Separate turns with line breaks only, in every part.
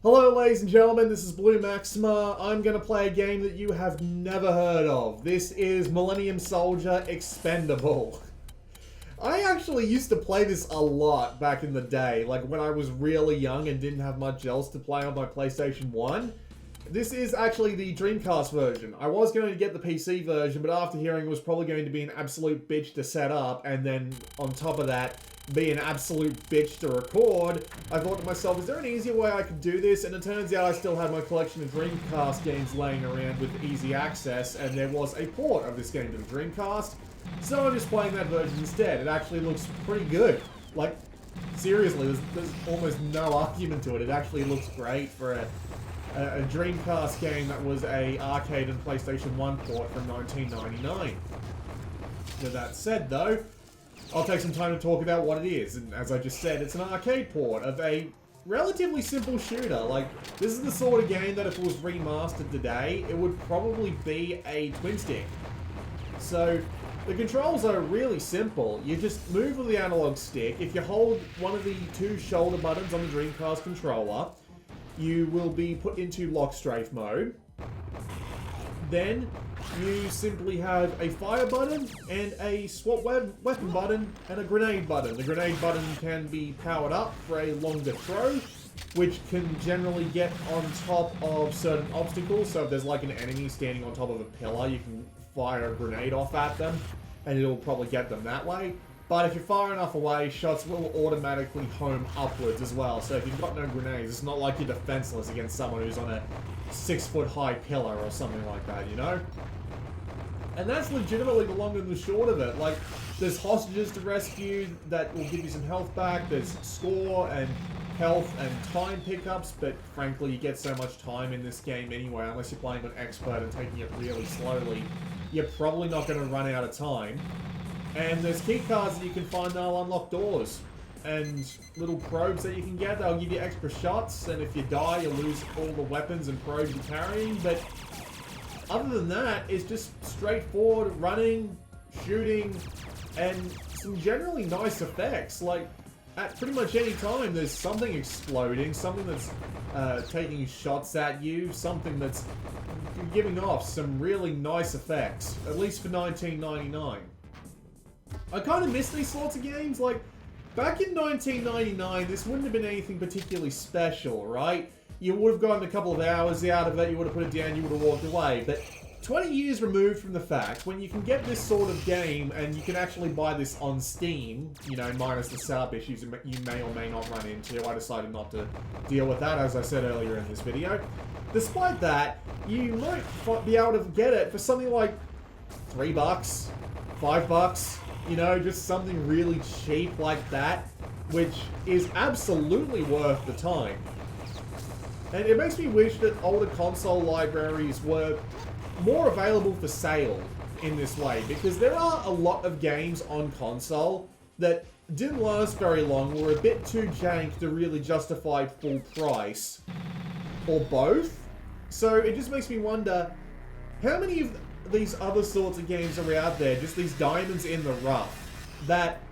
Hello ladies and gentlemen, this is Blue Maxima. I'm going to play a game that you have never heard of. This is Millennium Soldier Expendable. I actually used to play this a lot back in the day, like when I was really young and didn't have much else to play on my PlayStation 1. This is actually the Dreamcast version. I was going to get the PC version, but after hearing it was probably going to be an absolute bitch to set up, and then on top of that, be an absolute bitch to record, I thought to myself, is there an easier way I could do this? And it turns out I still had my collection of Dreamcast games laying around with easy access, and there was a port of this game to the Dreamcast, so I'm just playing that version instead. It actually looks pretty good. Like, seriously, there's almost no argument to it. It actually looks great for a Dreamcast game that was a arcade and PlayStation 1 port from 1999. With that said, though, I'll take some time to talk about what it is, and as I just said, it's an arcade port of a relatively simple shooter. Like, this is the sort of game that if it was remastered today, it would probably be a twin stick. So, the controls are really simple. You just move with the analog stick. If you hold one of the two shoulder buttons on the Dreamcast controller, you will be put into lock strafe mode. Then, you simply have a fire button and a swap weapon button and a grenade button. The grenade button can be powered up for a longer throw, which can generally get on top of certain obstacles. So if there's like an enemy standing on top of a pillar, you can fire a grenade off at them and it'll probably get them that way. But if you're far enough away, shots will automatically home upwards as well. So if you've got no grenades, it's not like you're defenseless against someone who's on a 6-foot-high pillar or something like that, you know? And that's legitimately the long and the short of it. Like, there's hostages to rescue that will give you some health back. There's score and health and time pickups, but frankly, you get so much time in this game anyway, unless you're playing on expert and taking it really slowly. You're probably not going to run out of time. And there's key cards that you can find that'll unlock doors. And little probes that you can get, they'll give you extra shots, and if you die, you lose all the weapons and probes you're carrying, but other than that, it's just straightforward running, shooting, and some generally nice effects. Like, at pretty much any time, there's something exploding, something that's taking shots at you, something that's giving off some really nice effects, at least for 1999. I kind of miss these sorts of games. Like, back in 1999, this wouldn't have been anything particularly special, right? You would have gotten a couple of hours out of it, you would have put it down, you would have walked away. But 20 years removed from the fact, when you can get this sort of game and you can actually buy this on Steam, you know, minus the setup issues you may or may not run into, I decided not to deal with that, as I said earlier in this video. Despite that, you might be able to get it for something like $3, $5, you know, just something really cheap like that, which is absolutely worth the time. And it makes me wish that older console libraries were more available for sale in this way, because there are a lot of games on console that didn't last very long, were a bit too jank to really justify full price, or both. So it just makes me wonder, how many of these other sorts of games are out there, just these diamonds in the rough, that,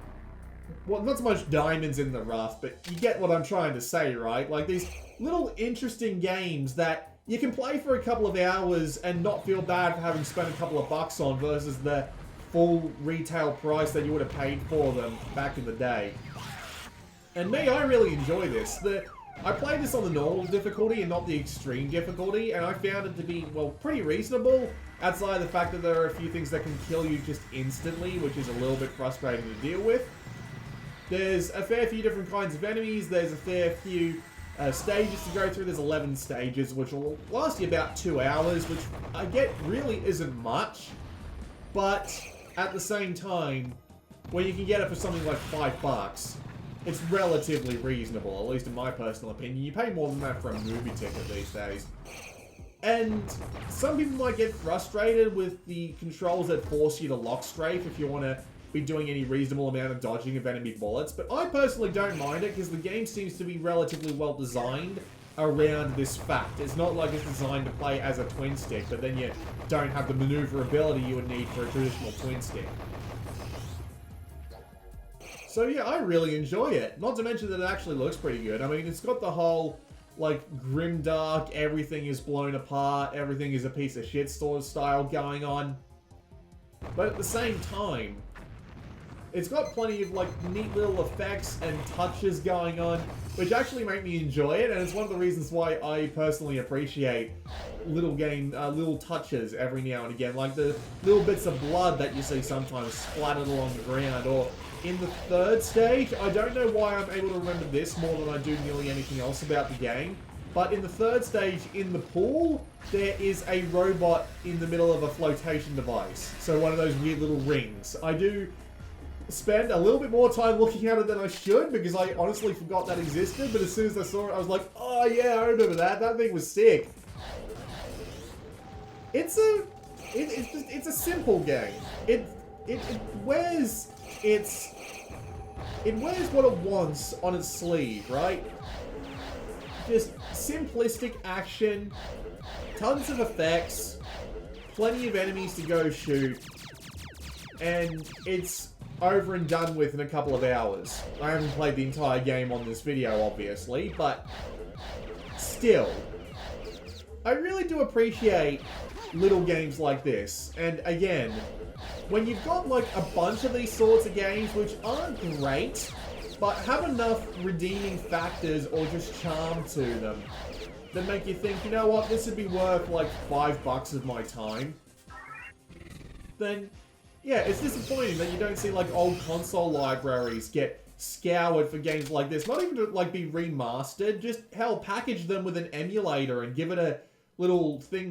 well, not so much diamonds in the rough, but you get what I'm trying to say, right? Like these little interesting games that you can play for a couple of hours and not feel bad for having spent a couple of bucks on versus the full retail price that you would have paid for them back in the day. And me, I really enjoy this. I played this on the normal difficulty and not the extreme difficulty, and I found it to be, well, pretty reasonable, outside of the fact that there are a few things that can kill you just instantly, which is a little bit frustrating to deal with. There's a fair few different kinds of enemies, there's a fair few stages to go through. There's 11 stages, which will last you about 2 hours, which I get really isn't much, but at the same time, when you can get it for something like $5, it's relatively reasonable, at least in my personal opinion. You pay more than that for a movie ticket these days. And some people might get frustrated with the controls that force you to lock strafe if you want to be doing any reasonable amount of dodging of enemy bullets, but I personally don't mind it because the game seems to be relatively well designed around this fact. It's not like it's designed to play as a twin stick, but then you don't have the maneuverability you would need for a traditional twin stick. So yeah, I really enjoy it. Not to mention that it actually looks pretty good. I mean, it's got the whole like grimdark, everything is blown apart, everything is a piece of shit sort of style going on. But at the same time, it's got plenty of like neat little effects and touches going on, which actually make me enjoy it, and it's one of the reasons why I personally appreciate little touches every now and again, like the little bits of blood that you see sometimes splattered along the ground, or in the third stage, I don't know why I'm able to remember this more than I do nearly anything else about the game, but in the third stage, in the pool, there is a robot in the middle of a flotation device, so one of those weird little rings. I do spend a little bit more time looking at it than I should, because I honestly forgot that existed, but as soon as I saw it, I was like, oh yeah, I remember that. That thing was sick. It's a simple game. It wears what it wants on its sleeve, right? Just simplistic action, tons of effects, plenty of enemies to go shoot, and it's over and done with in a couple of hours. I haven't played the entire game on this video, obviously, but still, I really do appreciate little games like this. And again, when you've got like a bunch of these sorts of games which aren't great, but have enough redeeming factors or just charm to them that make you think, you know what, this would be worth like $5 of my time, then yeah, it's disappointing that you don't see like old console libraries get scoured for games like this. Not even to like be remastered, just hell, package them with an emulator and give it a little thing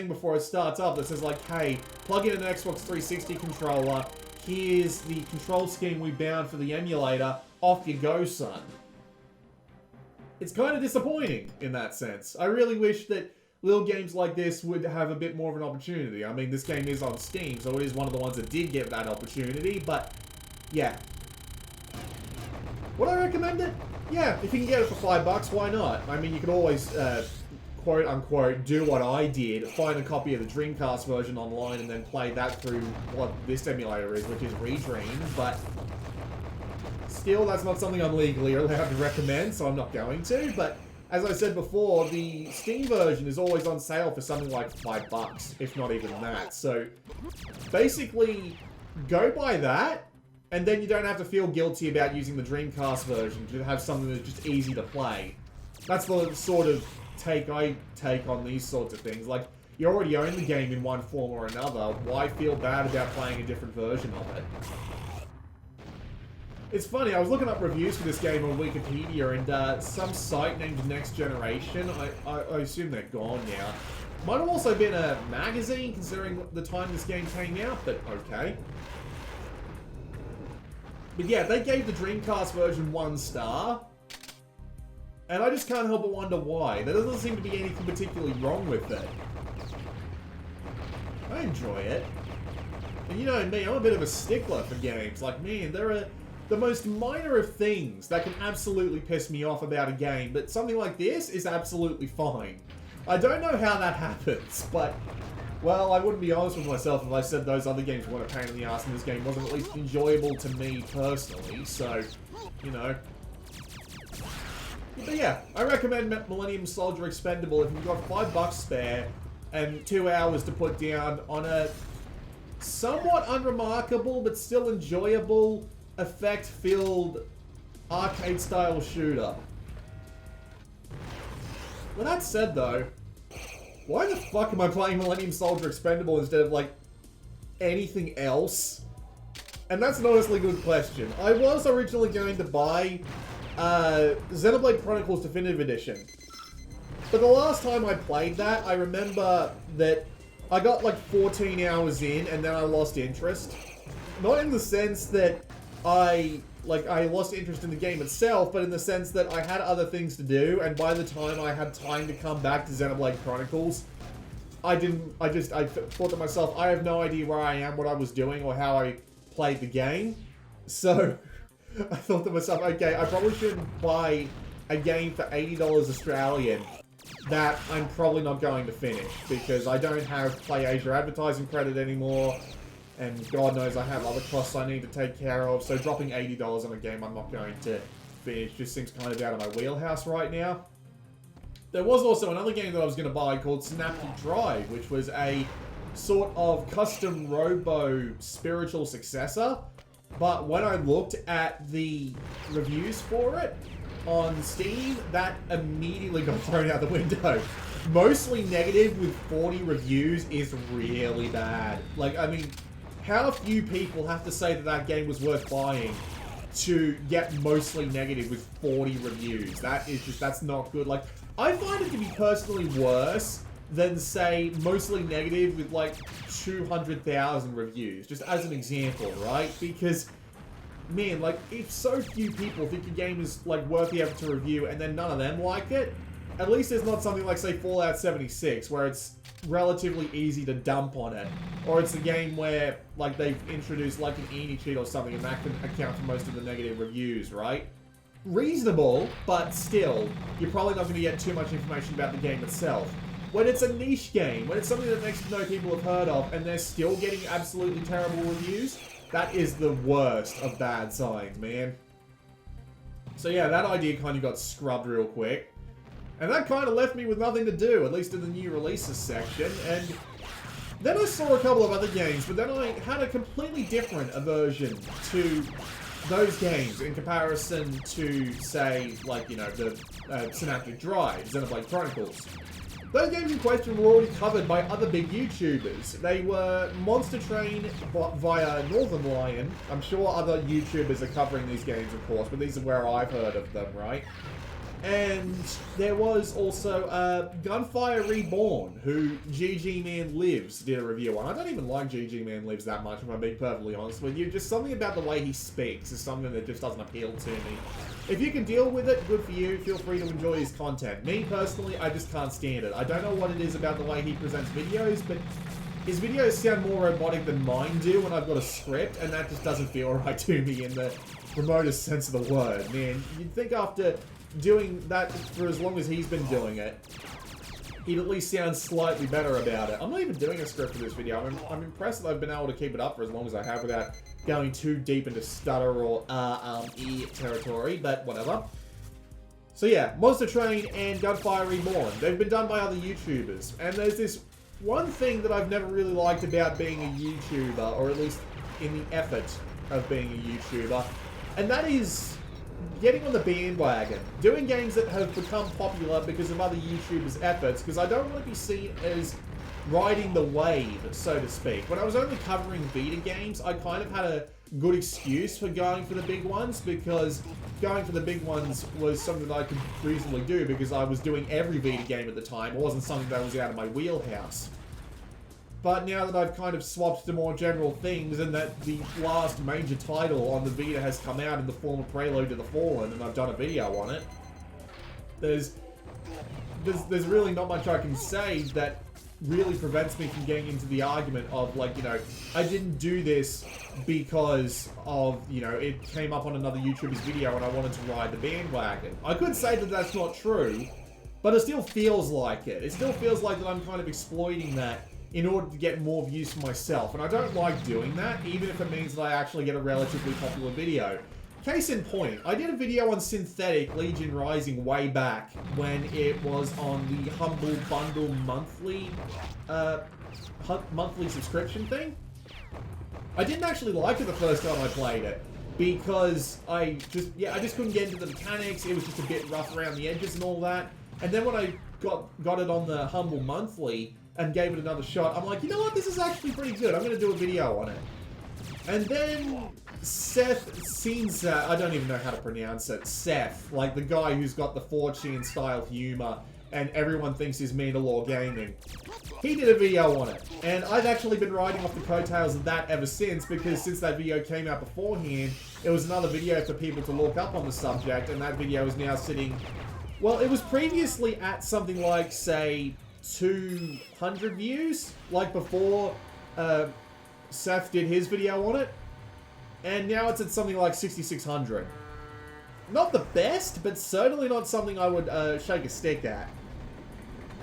before it starts up that says like, hey, plug in an Xbox 360 controller, here's the control scheme we bound for the emulator, off you go, son. It's kind of disappointing in that sense. I really wish that little games like this would have a bit more of an opportunity. I mean, this game is on Steam, so it is one of the ones that did get that opportunity, but yeah. Would I recommend it? Yeah, if you can get it for $5, why not? I mean, you could always, quote-unquote, do what I did, find a copy of the Dreamcast version online and then play that through what this emulator is, which is Redream, but still, that's not something I'm legally allowed to recommend, so I'm not going to, but as I said before, the Steam version is always on sale for something like $5, if not even that. So, basically, go buy that, and then you don't have to feel guilty about using the Dreamcast version to have something that's just easy to play. That's the sort of take I take on these sorts of things. Like, you already own the game in one form or another, why feel bad about playing a different version of it? It's funny, I was looking up reviews for this game on Wikipedia, and some site named Next Generation, I assume they're gone now. Might have also been a magazine, considering the time this game came out, but okay. But yeah, they gave the Dreamcast version 1 star, and I just can't help but wonder why. There doesn't seem to be anything particularly wrong with it. I enjoy it. And you know me, I'm a bit of a stickler for games. Like, man, there are the most minor of things that can absolutely piss me off about a game, but something like this is absolutely fine. I don't know how that happens, but, well, I wouldn't be honest with myself if I said those other games weren't a pain in the ass and this game wasn't at least enjoyable to me personally, so, you know. But yeah, I recommend Millennium Soldier Expendable if you've got $5 spare and 2 hours to put down on a somewhat unremarkable but still enjoyable effect-filled arcade-style shooter. With that said, though, why the fuck am I playing Millennium Soldier Expendable instead of, like, anything else? And that's an honestly good question. I was originally going to buy Xenoblade Chronicles Definitive Edition. But the last time I played that, I remember that I got, like, 14 hours in, and then I lost interest. Not in the sense that I lost interest in the game itself, but in the sense that I had other things to do, and by the time I had time to come back to Xenoblade Chronicles, I thought to myself, I have no idea where I am, what I was doing, or how I played the game. So, I thought to myself, okay, I probably shouldn't buy a game for $80 Australian that I'm probably not going to finish, because I don't have PlayAsia advertising credit anymore, and God knows I have other costs I need to take care of, so dropping $80 on a game I'm not going to finish just seems kind of out of my wheelhouse right now. There was also another game that I was going to buy called Synaptic Drive, which was a sort of custom robo spiritual successor. But when I looked at the reviews for it on Steam, that immediately got thrown out the window. Mostly negative with 40 reviews is really bad. Like, I mean, how few people have to say that that game was worth buying to get mostly negative with 40 reviews? That is just, that's not good. Like, I find it to be personally worse than, say, mostly negative with, like, 200,000 reviews. Just as an example, right? Because, man, like, if so few people think your game is, like, worth the effort to review and then none of them like it, at least there's not something like, say, Fallout 76, where it's relatively easy to dump on it. Or it's a game where, like, they've introduced, like, an ENI cheat or something, and that can account for most of the negative reviews, right? Reasonable, but still, you're probably not going to get too much information about the game itself. When it's a niche game, when it's something that next to no people have heard of, and they're still getting absolutely terrible reviews, that is the worst of bad signs, man. So yeah, that idea kind of got scrubbed real quick. And that kind of left me with nothing to do, at least in the new releases section. And then I saw a couple of other games, but then I had a completely different aversion to those games in comparison to, say, like, you know, the Synaptic Drive, Xenoblade Chronicles. Those games in question were already covered by other big YouTubers. They were Monster Train via Northern Lion. I'm sure other YouTubers are covering these games, of course, but these are where I've heard of them, right? And there was also Gunfire Reborn, who GG Man Lives did a review on. I don't even like GG Man Lives that much, if I'm being perfectly honest with you. Just something about the way he speaks is something that just doesn't appeal to me. If you can deal with it, good for you. Feel free to enjoy his content. Me, personally, I just can't stand it. I don't know what it is about the way he presents videos, but his videos sound more robotic than mine do when I've got a script, and that just doesn't feel right to me in the remotest sense of the word. Man, you'd think after doing that for as long as he's been doing it, he'd at least sound slightly better about it. I'm not even doing a script for this video. I'm impressed that I've been able to keep it up for as long as I have without going too deep into stutter or territory, but whatever. So yeah, Monster Train and Gunfire Reborn. They've been done by other YouTubers, and there's this one thing that I've never really liked about being a YouTuber, or at least in the effort of being a YouTuber, and that is getting on the bandwagon, doing games that have become popular because of other YouTubers' efforts, because I don't want to be seen as riding the wave, so to speak. When I was only covering Vita games, I kind of had a good excuse for going for the big ones, because going for the big ones was something that I could reasonably do because I was doing every Vita game at the time. It wasn't something that was out of my wheelhouse. But now that I've kind of swapped to more general things, and that the last major title on the Vita has come out in the form of Prelude to the Fallen, and I've done a video on it, there's really not much I can say that really prevents me from getting into the argument of, like, you know, I didn't do this because of, you know, it came up on another YouTuber's video and I wanted to ride the bandwagon. I could say that that's not true, but it still feels like it. It still feels like that I'm kind of exploiting that in order to get more views for myself, and I don't like doing that, even if it means that I actually get a relatively popular video. Case in point, I did a video on Synthetic Legion Rising way back when it was on the Humble Bundle monthly subscription thing. I didn't actually like it the first time I played it, because I just couldn't get into the mechanics. It was just a bit rough around the edges and all that. And then when I got it on the Humble monthly and gave it another shot, I'm like, you know what, this is actually pretty good. I'm going to do a video on it. And then Seth Sinsa, I don't even know how to pronounce it, Seth, like the guy who's got the 4chan style humor and everyone thinks is Mandalore Gaming, he did a video on it. And I've actually been riding off the coattails of that ever since, because since that video came out beforehand, it was another video for people to look up on the subject, and that video is now sitting, well, it was previously at something like, say, 200 views, like before Seth did his video on it, and now it's at something like 6,600. Not the best, but certainly not something I would shake a stick at.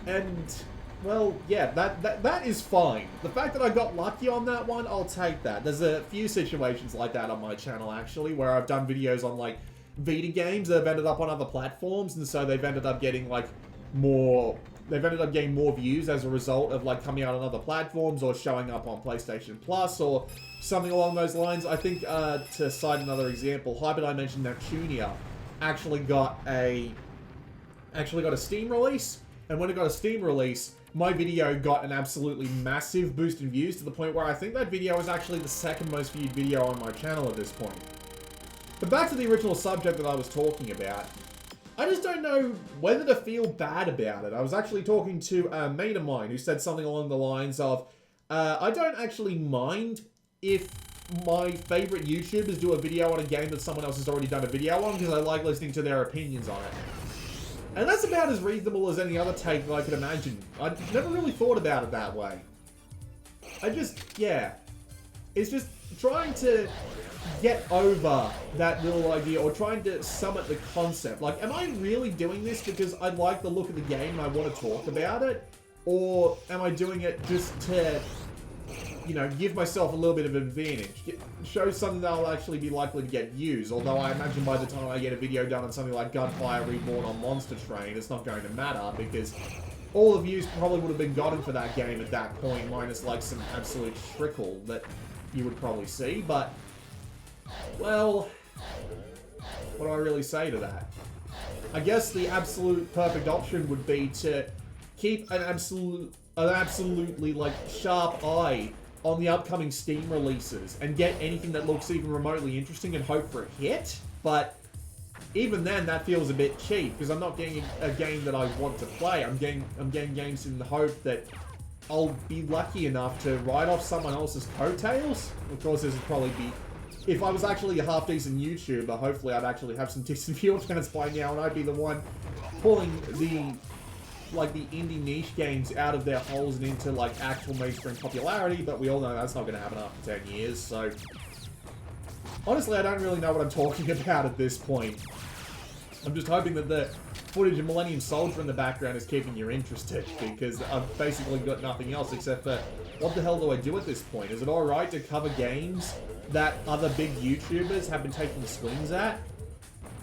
And, well, yeah, that is fine. The fact that I got lucky on that one, I'll take that. There's a few situations like that on my channel, actually, where I've done videos on, like, Vita games that have ended up on other platforms, and so they've ended up getting, like, getting more views as a result of like coming out on other platforms or showing up on PlayStation Plus or something along those lines. I think, to cite another example, Hyperdimension Neptunia actually got a Steam release, and when it got a Steam release, my video got an absolutely massive boost in views to the point where I think that video is actually the second most viewed video on my channel at this point. But back to the original subject that I was talking about, I just don't know whether to feel bad about it. I was actually talking to a mate of mine who said something along the lines of, I don't actually mind if my favorite YouTubers do a video on a game that someone else has already done a video on, because I like listening to their opinions on it. And that's about as reasonable as any other take that I could imagine. I never really thought about it that way. It's just trying to get over that little idea, or trying to summit the concept. Like, am I really doing this because I like the look of the game and I want to talk about it? Or am I doing it just to, you know, give myself a little bit of an advantage? Show something that I'll actually be likely to get views, although I imagine by the time I get a video done on something like Gunfire Reborn on Monster Train, it's not going to matter, because all the views probably would have been gotten for that game at that point, minus like some absolute trickle that you would probably see, but, well, what do I really say to that? I guess the absolute perfect option would be to keep an absolutely like sharp eye on the upcoming Steam releases and get anything that looks even remotely interesting and hope for a hit. But even then, that feels a bit cheap, because I'm not getting a game that I want to play. I'm getting games in the hope that I'll be lucky enough to ride off someone else's coattails. Of course, this would probably be, if I was actually a half-decent YouTuber, hopefully I'd actually have some decent viewer counts by now, and I'd be the one pulling the indie niche games out of their holes and into, like, actual mainstream popularity, but we all know that's not going to happen after 10 years, so... Honestly, I don't really know what I'm talking about at this point. I'm just hoping that the footage of Millennium Soldier in the background is keeping you interested, because I've basically got nothing else except for, what the hell do I do at this point? Is it alright to cover games that other big YouTubers have been taking swings at?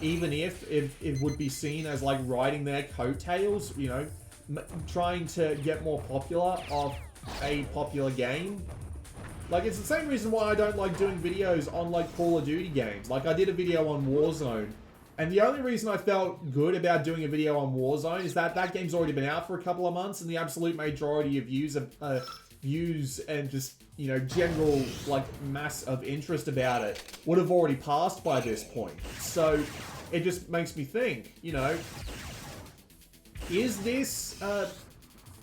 Even if it would be seen as, like, riding their coattails, you know, trying to get more popular off a popular game. Like, it's the same reason why I don't like doing videos on, like, Call of Duty games. Like, I did a video on Warzone, and the only reason I felt good about doing a video on Warzone is that that game's already been out for a couple of months, and the absolute majority of views and just, you know, general, like, mass of interest about it would have already passed by this point. So, it just makes me think, you know, is this,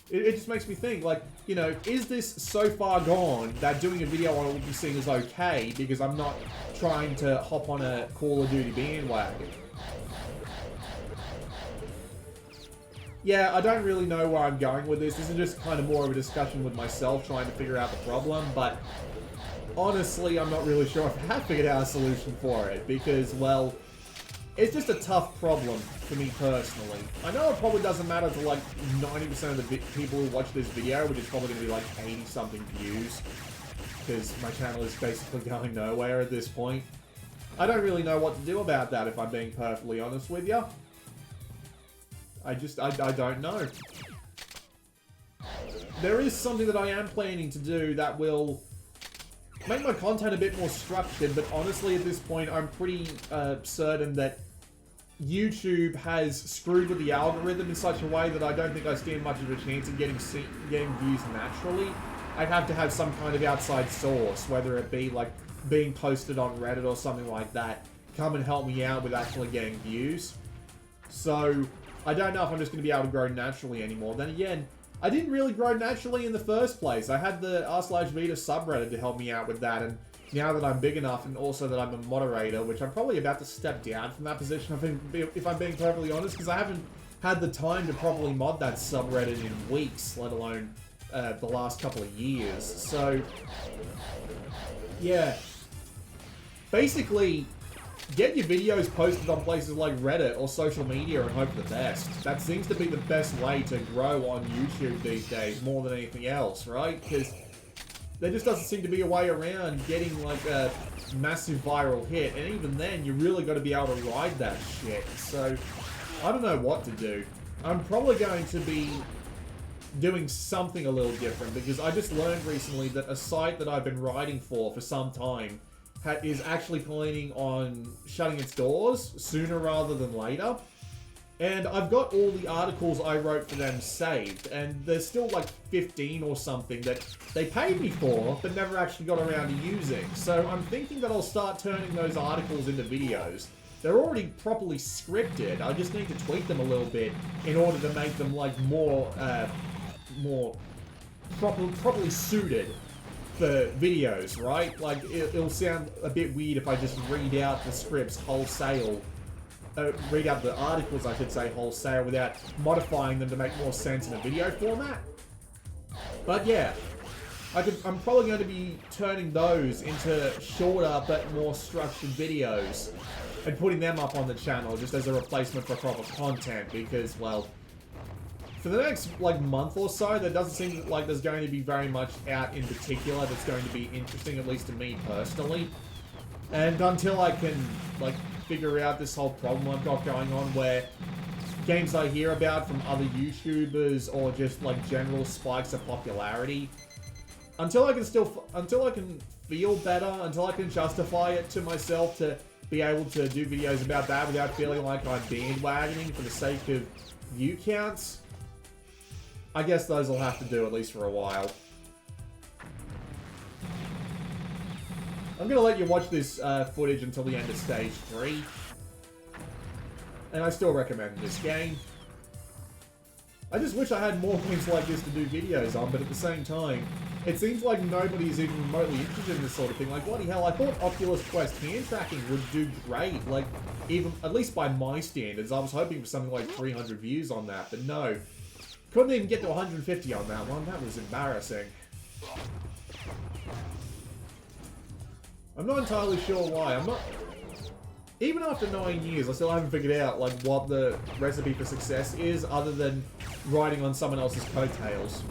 it just makes me think, like, you know, is this so far gone that doing a video on it will be seen as okay because I'm not trying to hop on a Call of Duty bandwagon? Yeah, I don't really know where I'm going with this. This is just kind of more of a discussion with myself trying to figure out the problem, but honestly, I'm not really sure if I have figured out a solution for it because, well, it's just a tough problem for me personally. I know it probably doesn't matter to like 90% of the people who watch this video, which is probably going to be like 80-something views, because my channel is basically going nowhere at this point. I don't really know what to do about that, if I'm being perfectly honest with you. I don't know. There is something that I am planning to do that will make my content a bit more structured, but honestly at this point I'm pretty certain that YouTube has screwed with the algorithm in such a way that I don't think I stand much of a chance of getting views naturally. I'd have to have some kind of outside source, whether it be like being posted on Reddit or something like that, come and help me out with actually getting views. So I don't know if I'm just going to be able to grow naturally anymore. Then again, I didn't really grow naturally in the first place. I had the r/Vita subreddit to help me out with that, and now that I'm big enough, and also that I'm a moderator, which I'm probably about to step down from that position, if I'm being perfectly honest, because I haven't had the time to properly mod that subreddit in weeks, let alone the last couple of years. So, yeah. Basically, get your videos posted on places like Reddit or social media and hope for the best. That seems to be the best way to grow on YouTube these days, more than anything else, right? Because there just doesn't seem to be a way around getting like a massive viral hit, and even then, you really got to be able to ride that shit. So, I don't know what to do. I'm probably going to be doing something a little different, because I just learned recently that a site that I've been writing for some time is actually planning on shutting its doors sooner rather than later. And I've got all the articles I wrote for them saved, and there's still like 15 or something that they paid me for, but never actually got around to using. So I'm thinking that I'll start turning those articles into videos. They're already properly scripted, I just need to tweak them a little bit in order to make them like more properly suited for videos, right? Like, it'll sound a bit weird if I just read out the scripts wholesale, read out the articles, I should say, wholesale, without modifying them to make more sense in a video format. But yeah, I'm probably going to be turning those into shorter but more structured videos and putting them up on the channel just as a replacement for proper content, because, well, for the next, like, month or so, there doesn't seem like there's going to be very much out in particular that's going to be interesting, at least to me personally. And until I can, like, figure out this whole problem I've got going on where games I hear about from other YouTubers or just, like, general spikes of popularity, until I can feel better, until I can justify it to myself to be able to do videos about that without feeling like I'm bandwagoning for the sake of view counts, I guess those will have to do, at least for a while. I'm going to let you watch this footage until the end of Stage 3. And I still recommend this game. I just wish I had more games like this to do videos on, but at the same time, it seems like nobody's even remotely interested in this sort of thing. Like, bloody hell, I thought Oculus Quest hand tracking would do great. Like, even, at least by my standards, I was hoping for something like 300 views on that, but no. Couldn't even get to 150 on that one. That was embarrassing. I'm not entirely sure why. I'm not... Even after 9 years, I still haven't figured out, like, what the recipe for success is, other than riding on someone else's coattails.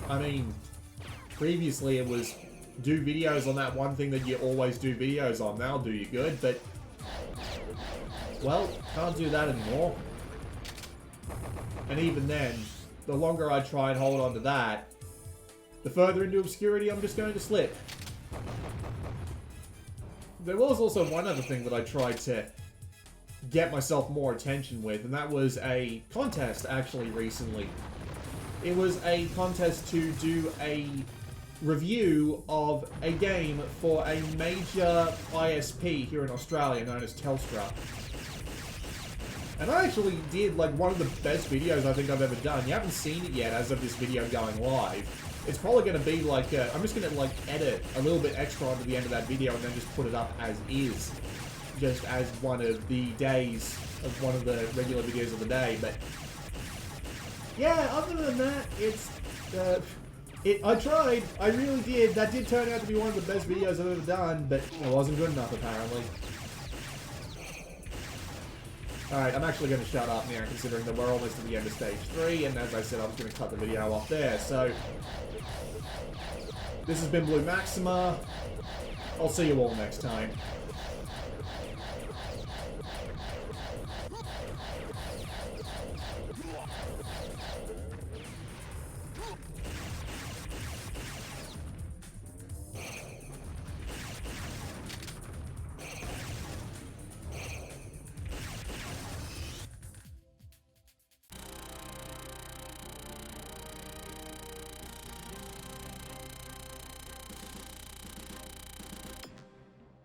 I mean, previously it was do videos on that one thing that you always do videos on. That'll do you good, but... well, can't do that anymore. And even then, the longer I try and hold on to that, the further into obscurity I'm just going to slip. There was also one other thing that I tried to get myself more attention with, and that was a contest, actually, recently. It was a contest to do a review of a game for a major ISP here in Australia known as Telstra. And I actually did, like, one of the best videos I think I've ever done. You haven't seen it yet as of this video going live. It's probably going to be, like, I'm just going to, like, edit a little bit extra onto the end of that video and then just put it up as is. Just as one of the days of one of the regular videos of the day, but... yeah, other than that, it's... I tried. I really did. That did turn out to be one of the best videos I've ever done, but it wasn't good enough, apparently. Alright, I'm actually going to shut up now, considering that we're almost at the end of Stage 3, and as I said, I'm just going to cut the video off there, so... this has been Blue Maxima. I'll see you all next time.